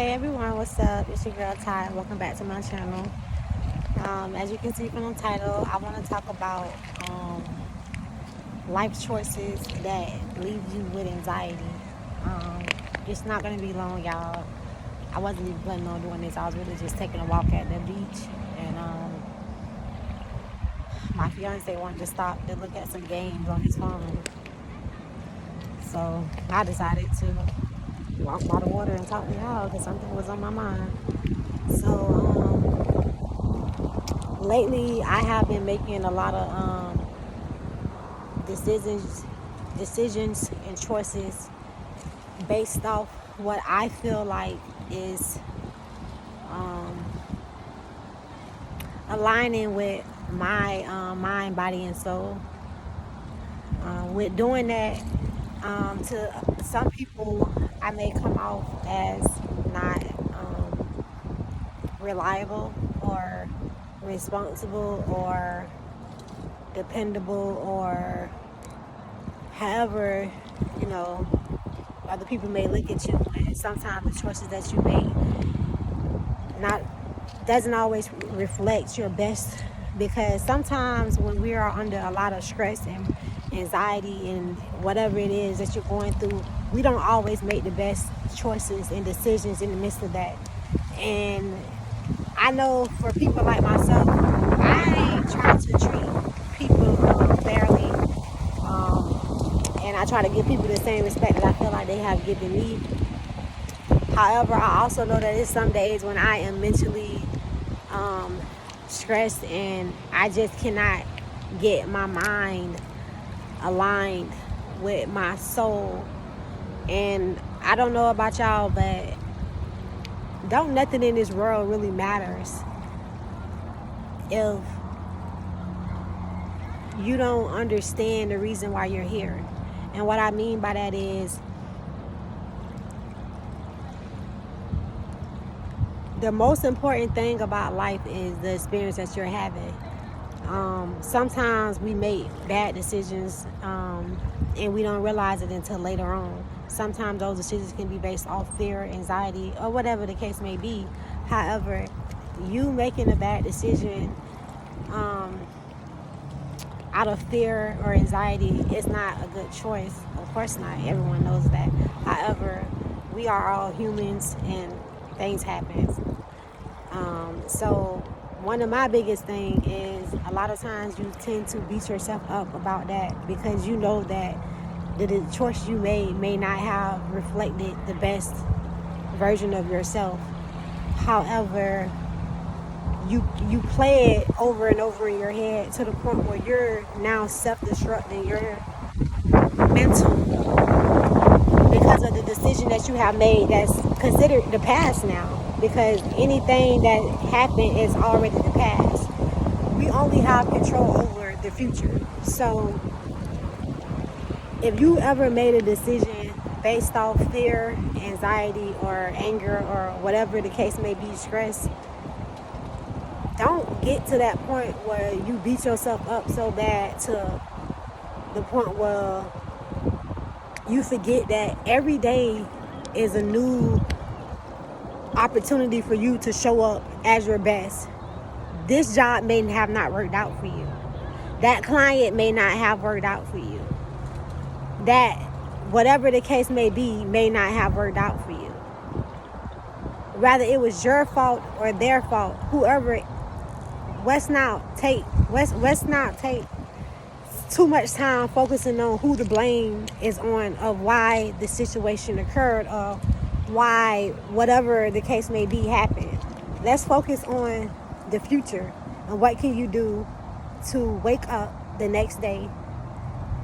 Hey everyone, what's up? It's your girl Ty. Welcome back to my channel. As you can see from the title, I want to talk about life choices that leave you with anxiety. Um, it's not going to be long, y'all. I wasn't even planning on doing this. I was really just taking a walk at the beach, and my fiance wanted to stop to look at some games on his phone. So I decided to walk by the water and talk to y'all because something was on my mind. So lately, I have been making a lot of decisions and choices based off what I feel like is um, aligning with my mind, body, and soul. With doing that, to some people, I may come off as not reliable or responsible or dependable or however, you know, other people may look at you. And sometimes the choices that you make not doesn't always reflect your best, because sometimes when we are under a lot of stress and anxiety and whatever it is that you're going through, we don't always make the best choices and decisions in the midst of that. And I know for people like myself, I try to treat people fairly, and I try to give people the same respect that I feel like they have given me. However, I also know that there's some days when I am mentally stressed and I just cannot get my mind aligned with my soul. And I don't know about y'all, but don't nothing in this world really matters if you don't understand the reason why you're here. And what I mean by that is, the most important thing about life is the experience that you're having. Sometimes we make bad decisions and we don't realize it until later on. Sometimes those decisions can be based off fear, anxiety, or whatever the case may be. However, you making a bad decision out of fear or anxiety is not a good choice. Of course not. Everyone knows that. However, we are all humans and things happen. So one of my biggest thing is, a lot of times you tend to beat yourself up about that because you know that the choice you made may not have reflected the best version of yourself. However, you play it over and over in your head to the point where you're now self-destructing your mental because of the decision that you have made that's considered the past now. Because anything that happened is already the past. We only have control over the future. So if you ever made a decision based off fear, anxiety, or anger, or whatever the case may be, stress, don't get to that point where you beat yourself up so bad to the point where you forget that every day is a new opportunity for you to show up as your best. This job may have not worked out for you. That client may not have worked out for you. That whatever the case may be may not have worked out for you. Whether it was your fault or their fault, whoever, let's not take too much time focusing on who the blame is on of why the situation occurred or why whatever the case may be happened. Let's focus on the future and what can you do to wake up the next day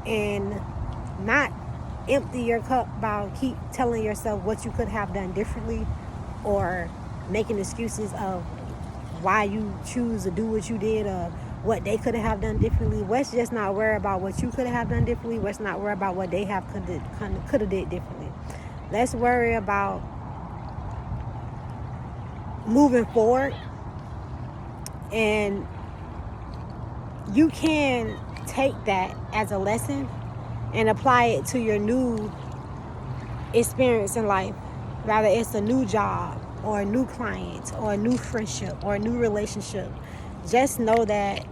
and not empty your cup by keep telling yourself what you could have done differently or making excuses of why you choose to do what you did or what they could have done differently. Let's just not worry about what you could have done differently. Let's not worry about what they could have did differently. Let's worry about moving forward. And you can take that as a lesson and apply it to your new experience in life. Rather, it's a new job, or a new client or a new friendship or a new relationship, just know that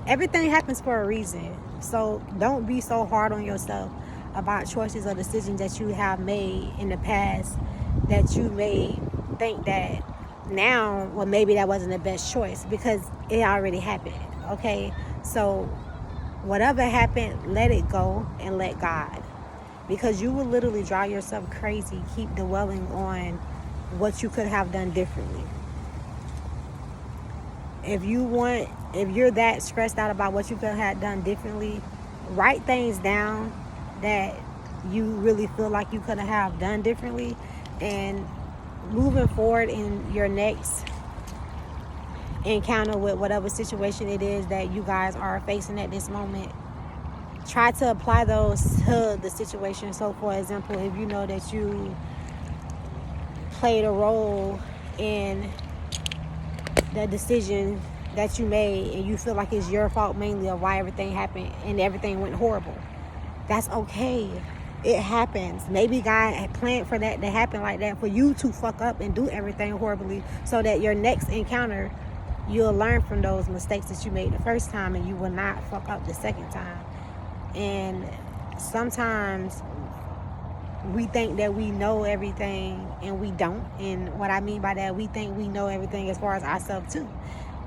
everything happens for a reason. So don't be so hard on yourself about choices or decisions that you have made in the past that you may think that now, well, maybe that wasn't the best choice, because it already happened. Okay, so whatever happened, let it go and let God, because you will literally drive yourself crazy keep dwelling on what you could have done differently. If you're that stressed out about what you could have done differently, write things down that you really feel like you could have done differently, and moving forward in your next encounter with whatever situation it is that you guys are facing at this moment, try to apply those to the situation. So for example, if you know that you played a role in the decision that you made and you feel like it's your fault mainly of why everything happened and everything went horrible, that's okay. It happens. Maybe God had planned for that to happen like that, for you to fuck up and do everything horribly, so that your next encounter, you'll learn from those mistakes that you made the first time and you will not fuck up the second time. And sometimes we think that we know everything and we don't. And what I mean by that, we think we know everything as far as ourselves too.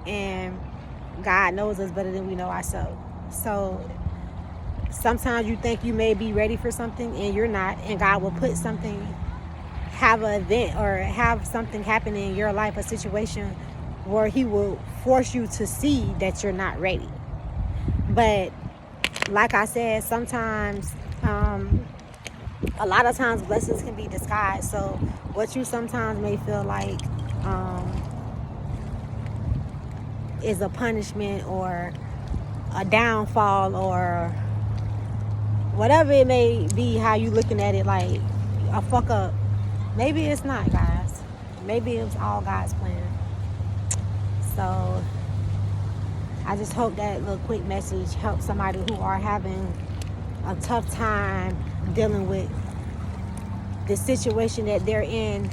And God knows us better than we know ourselves. So sometimes you think you may be ready for something and you're not, and God will put something, have an event or have something happen in your life, a situation where he will force you to see that you're not ready. But like I said, sometimes a lot of times blessings can be disguised. So what you sometimes may feel like is a punishment or a downfall or whatever it may be, how you looking at it, like a fuck up, maybe it's not, guys. Maybe it was all God's plan. So I just hope that little quick message helps somebody who are having a tough time dealing with the situation that they're in,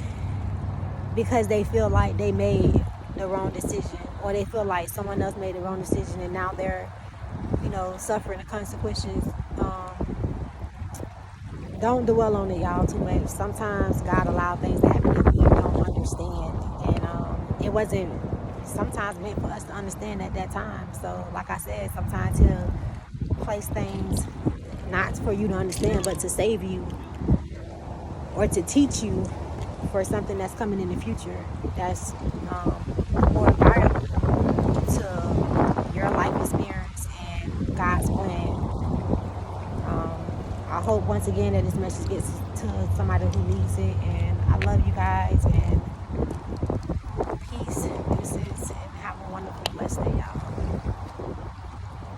because they feel like they made the wrong decision, or they feel like someone else made the wrong decision and now they're, suffering the consequences. Don't dwell on it, y'all, too much. Sometimes God allows things to happen that we don't understand, and it wasn't sometimes meant for us to understand at that time. So like I said, sometimes he'll place things not for you to understand, but to save you or to teach you for something that's coming in the future that's more valuable to your life experience and God's plan. I hope once again that this message gets to somebody who needs it, and I love you guys, and